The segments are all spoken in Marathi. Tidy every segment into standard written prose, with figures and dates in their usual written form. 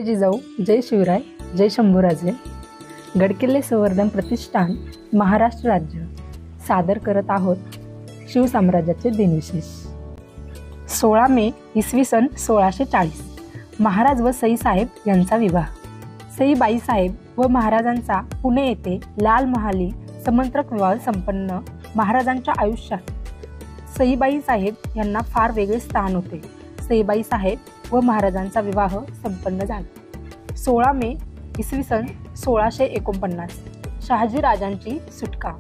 जय जिजाऊ, जय शिवराय, जय शंभूराजे। गडकिल्ले संवर्धन प्रतिष्ठान महाराष्ट्र राज्य सादर करत आहोत शिवसाम्राज्याचे दिनविशेष। 16 मे इसवी सन 1640 महाराज व सईसाहेब यांचा विवाह। सईबाईसाहेब व महाराजांचा पुणे येथे लाल महाली समंत्रक विवाह संपन्न महाराजांच्या आयुष्यात सईबाईसाहेब यांना फार वेगळे स्थान होते। सईबाईसाहेब व महाराजांचा विवाह संपन्न झाला। 16 मे इसवी सन 1649 शहाजीराजांची सुटका।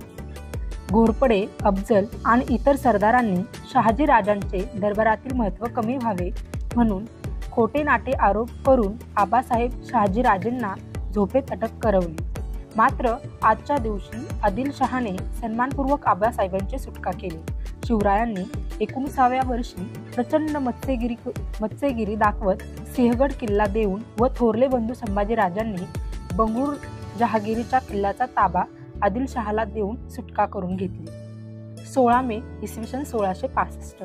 घोरपडे, अफजल आणि इतर सरदारांनी शहाजीराजांचे दरबारातील महत्त्व कमी व्हावे म्हणून खोटे नाटे आरोप करून आबासाहेब शहाजीराजेंना झोपेत अटक करवली। मात्र आजच्या दिवशी आदिलशहाने सन्मानपूर्वक आबासाहेबांची सुटका केली। शिवरायांनी 19व्या वर्षी प्रचंड मत्स्यगिरी दाखवत सिंहगड किल्ला देऊन व थोरले बंधू संभाजीराजांनी बंगूर जहागिरीच्या किल्ल्याचा ताबा आदिलशहाला देऊन सुटका करून घेतली। 16 मे इसवी सन 1665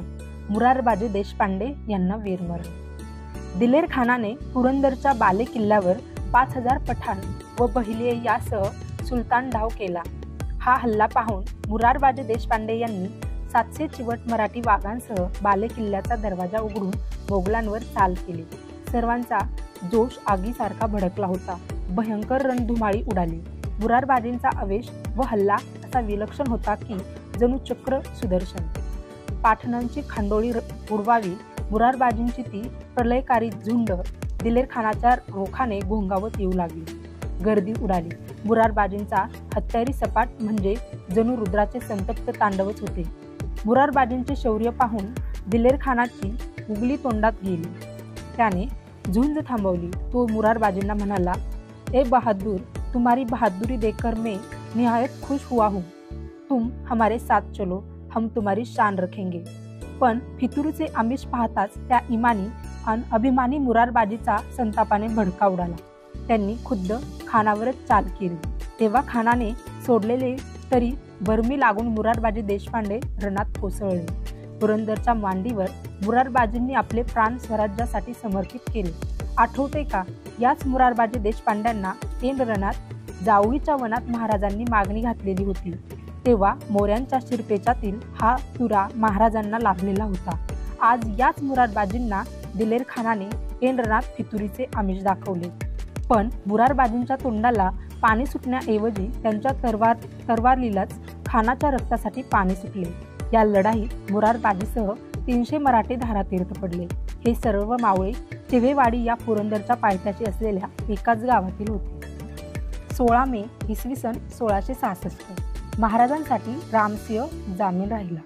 मुरारबाजी देशपांडे यांना वीरमरण। दिलेर खानाने पुरंदरच्या बाले किल्ल्यावर 5000 पठाण व बहिलिये यासह सुलतान डाव केला। हा हल्ला पाहून मुरारबाजी देशपांडे यांनी 700 चिवट मराठी वाघांसह बाले किल्ल्याचा दरवाजा उघडून मोगलांवर चाल केली। सर्वांचा जोश आगीसारखा भडकला होता। भयंकर रणधुमाळी उडाली। मुरारबाजींचा आवेश व हल्ला असा विलक्षण होता की जणू चक्र सुदर्शन। पाठणांची खांडोळी उडवावी मुरारबाजींची ती प्रलयकारी झुंड दिलेर खानाच्या रोखाने घोंगावत येऊ लागली। गर्दी उडाली। मुरारबाजींचा हत्यारी सपाट म्हणजे जणू रुद्राचे संतप्त तांडवच होते। मुरारबाजींचे शौर्य पाहून दिलेर खानाची उगली तोंडात गेली। त्याने झुंज थांबवली। तो मुरारबाजींना म्हणाला, ए बहादुर, तुम्हारी बहादुरी देखकर मैं निहायत खुश हुआ हूँ। तुम हमारे साथ चलो, हम तुम्हारी शान रखेंगे। पण फितुरीचे आमिष पाहताच त्या इमानी आणि अभिमानी मुरारबाजीचा संतापाने भडका उडाला। त्यांनी खुद्द खानावरच चाल केली। तेव्हा खानाने सोडलेले तरी बर्मी लागून मुरारबाजी देशपांडे रणात कोसळले। पुरंदरच्या मांडीवर मुरारबाजींनी आपले प्राण स्वराज्यासाठी समर्पित केले। आठवते का? याच मुरारबाजी देशपांड्यांना ऐन रणात जावळीच्या वनात महाराजांनी मागणी घातलेली होती। तेव्हा मोऱ्यांच्या शिरपेचातील हा तुरा महाराजांना लाभलेला होता। आज याच मुरारबाजींना दिलेर खानाने ऐन रणात फितुरीचे आमिष दाखवले। पण मुरारबाजींच्या तोंडाला पाणी सुटण्याऐवजी त्यांच्या तरवारीलाच खानाच्या रक्तासाठी पाणी सुटले। या लढाईत मुरारबाजीसह 300 मराठे धारातीर्थ पडले। हे सर्व मावळे चिवेवाडी या पुरंदरच्या पायथ्याशी असलेल्या एकाच गावातील होते। 16 मे इसवी सन 1666 महाराजांसाठी रामसिंह जामीन राहिला।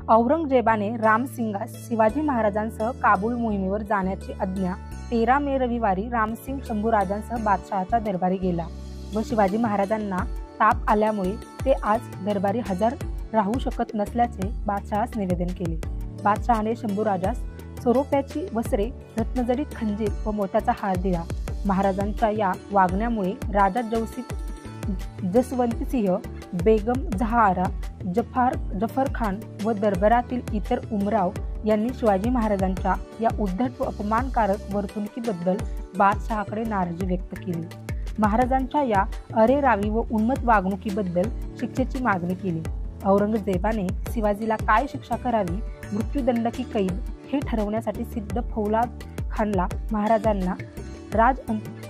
औरंगजेबाने रामसिंगास शिवाजी महाराजांसह काबूल मोहिमेवर जाण्याची आज्ञा 13 मे रविवारी रामसिंग शंभूराजांसह बादशहाच्या दरबारी गेला व शिवाजी महाराजांना ताप आल्यामुळे ते आज दरबारी हजर राहू शकत नसल्याचे बादशहास निवेदन केले। बादशहाने शंभूराजास स्वरूपाची वस्त्रे, रत्नजडित खंजीर व मोत्याचा हार दिला। महाराजांच्या या वागण्यामुळे राजा जसवंतसिंह, बेगम जहाआरा, जफर खान व दरबारातील इतर उमराव यांनी शिवाजी महाराजांच्या या उद्धट व अपमानकारक वर्तणुकीबद्दल बादशहाकडे नाराजी व्यक्त केली। महाराजांच्या या अरेरावी व उन्मत्त वागणुकीबद्दल शिक्षेची मागणी केली। औरंगजेबाने शिवाजीला काय शिक्षा करावी, मृत्यूदंड की कैद, हे ठरवण्यासाठी सिद्ध फौलाद खानला महाराजांना राज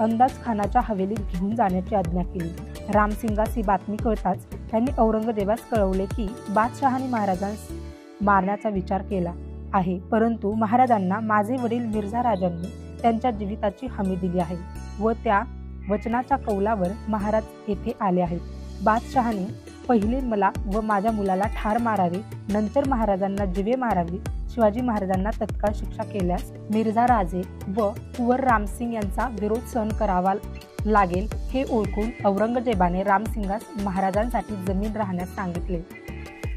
अंदाज खानाच्या हवेलीत घेऊन जाण्याची आज्ञा केली। रामसिंगास ही बातमी कळताच त्यांनी औरंगजेबास कळवले की बादशहाने महाराजांस मारण्याचा विचार केला आहे, परंतु महाराजांना माझे वडील मिर्झा राजांनी त्यांच्या जीविताची हमी दिली आहे व त्या वचनाच्या कौलावर महाराज येथे आले आहेत। बादशहाने पहिले मला व माझ्या मुलाला ठार मारावे, नंतर महाराजांना जीवे मारावी। शिवाजी महाराजांना तत्काळ शिक्षा केल्यास मिर्झा राजे व कुंवर रामसिंग यांचा विरोध सहन करावा लागेल हे ओळखून औरंगजेबाने रामसिंगास महाराजांसाठी जमीन राहण्यास सांगितले।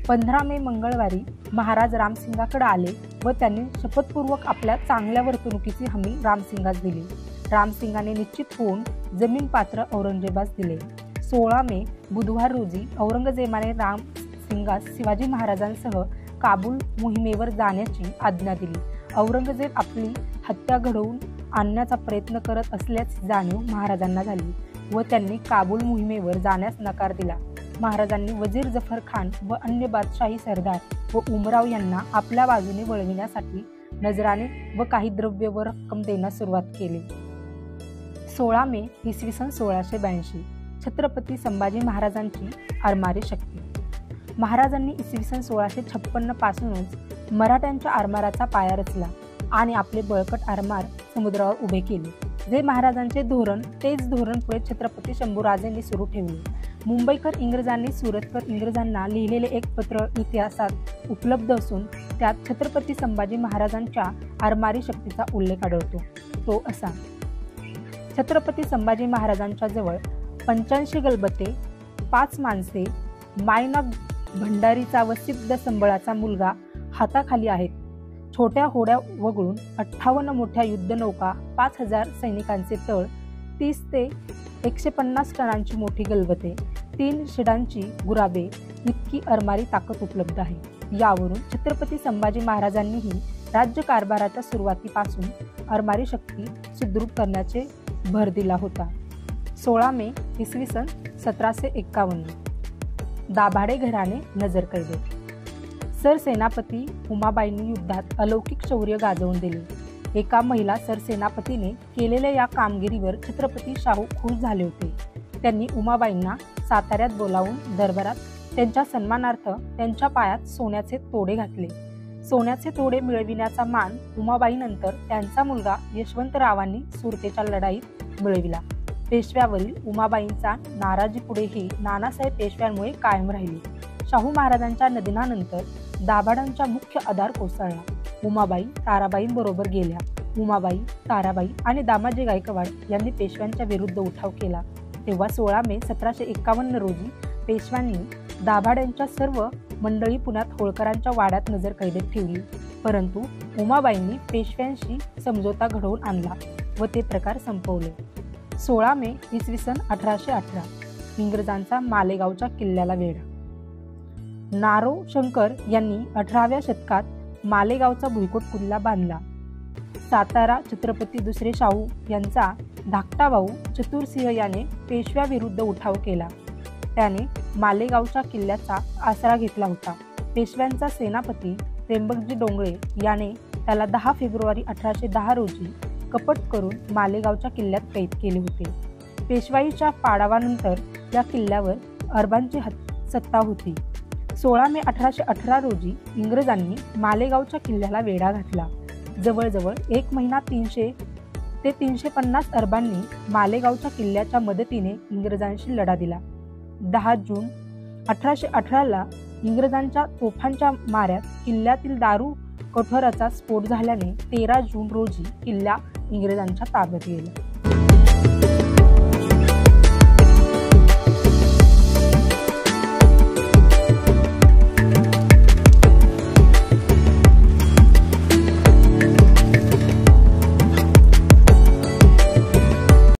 15 मे मंगळवारी महाराज रामसिंगाकडे आले व त्यांनी शपथपूर्वक आपल्या चांगल्या वर्तणुकीची हमी रामसिंगास दिली। रामसिंगाने निश्चित होऊन जमीन पात्र औरंगजेबास दिले। 16 मे बुधवार रोजी औरंगजेबाने रामसिंगास शिवाजी महाराजांसह काबूल मोहिमेवर जाण्याची आज्ञा दिली। औरंगजेब आपली हत्या घडवून आणण्याचा प्रयत्न करत असल्याची जाणीव महाराजांना झाली व त्यांनी काबूल मोहिमेवर जाण्यास नकार दिला. महाराजांनी वजीर जफर खान व अन्य बादशाही सरदार व उमराव यांना आपल्या बाजूने वळविण्यासाठी नजराणे व काही द्रव्य व रक्कम देण्यास सुरुवात केली. 16 मे इसवी सन 1682 छत्रपती संभाजी महाराजांची आरमारी शक्ती. महाराजांनी इसवी सन 1656 पासूनच मराठ्यांच्या आरमाराचा पाया रचला आणि आपले बळकट आरमार समुद्रावर उभे केले. जे महाराजांचे धोरण तेच धोरण पुढे छत्रपती शंभूराजेंनी सुरू ठेवले. मुंबईकर इंग्रजांनी सुरतकर इंग्रजांना लिहिलेले एक पत्र इतिहासात उपलब्ध असून त्यात छत्रपती संभाजी महाराजांच्या आरमारी शक्तीचा उल्लेख आढळतो. तो असा: छत्रपती संभाजी महाराजांच्या जवळ 85 गलबते, 5 माणसे, मायना भंडारीचा व सिद्ध संबळाचा मुलगा हाताखाली आहेत. छोट्या होड्या वगळून 58 मोठ्या युद्धनौका, 5000 सैनिकांचे तळ, 30 ते 150 टनांची मोठी गलबते, 3 शिडांची गुराबे इतकी आरमारी ताकद उपलब्ध आहे. यावरून छत्रपती संभाजी महाराजांनीही राज्यकारभाराच्या सुरुवातीपासून आरमारी शक्ती सुदृढ करण्याचे भर दिला होता. 16 मे इसवी सन 1751 दाभाडे घराणे नजर कैदेत. सरसेनापती उमाबाईंनी युद्धात अलौकिक शौर्य गाजवून दिले. एका महिला सरसेनापतीने केलेल्या या कामगिरीवर छत्रपती शाहू खुश झाले होते. त्यांनी उमाबाईंना साताऱ्यात बोलावून दरबारात त्यांच्या सन्मानार्थ त्यांच्या पायात सोन्याचे तोडे घातले. सोन्याचे तोडे मिळविण्याचा मान उमाबाईनंतर त्यांचा मुलगा यशवंतरावांनी सुरतेच्या लढाईत मिळविला. पेशव्यावरील उमाबाईंचा नाराजीपुढेही नानासाहेब पेशव्यांमुळे कायम राहिली. शाहू महाराजांच्या निधनानंतर दाभाडांचा मुख्य आधार कोसळला. उमाबाई ताराबाईंबरोबर गेल्या. उमाबाई, ताराबाई आणि दामाजी गायकवाड यांनी पेशव्यांच्या विरुद्ध उठाव केला. तेव्हा 16 मे 1751 रोजी पेशव्यांनी दाभाड्यांच्या सर्व मंडळी पुण्यात होळकरांच्या वाड्यात नजर कैदेत ठेवली. परंतु उमाबाईंनी पेशव्यांशी समझोता घडवून आणला व ते प्रकार संपवले. 16 मे इसवी सन 1818 इंग्रजांचा मालेगावच्या किल्ल्याला वेढा. नारो शंकर यांनी 18व्या शतकात मालेगावचा भुईकोट किल्ला बांधला. सातारा छत्रपती दुसरे शाहू यांचा धाकटा भाऊ चतुरसिंह याने पेशव्याविरुद्ध उठाव केला. त्याने मालेगावच्या किल्ल्याचा आसरा घेतला होता. पेशव्यांचा सेनापती त्र्यंबकजी डोंगरे याने त्याला 10 फेब्रुवारी 1810 रोजी कपट करून मालेगावच्या किल्ल्यात कैद केले होते. पेशवाईच्या पाडावानंतर या किल्ल्यावर अरबांची सत्ता होती. 16 मे 1818 रोजी इंग्रजांनी मालेगावच्या किल्ल्याला वेढा घातला. जवळजवळ 1 महिना 300 ते 350 अरबांनी मालेगावच्या किल्ल्याच्या मदतीने इंग्रजांशी लढा दिला. 10 जून 1818ला इंग्रजांच्या तोफांच्या माऱ्यात किल्ल्यातील दारू कोठराचा स्फोट झाल्याने 13 जून रोजी किल्ला इंग्रजांच्या ताब्यात गेला.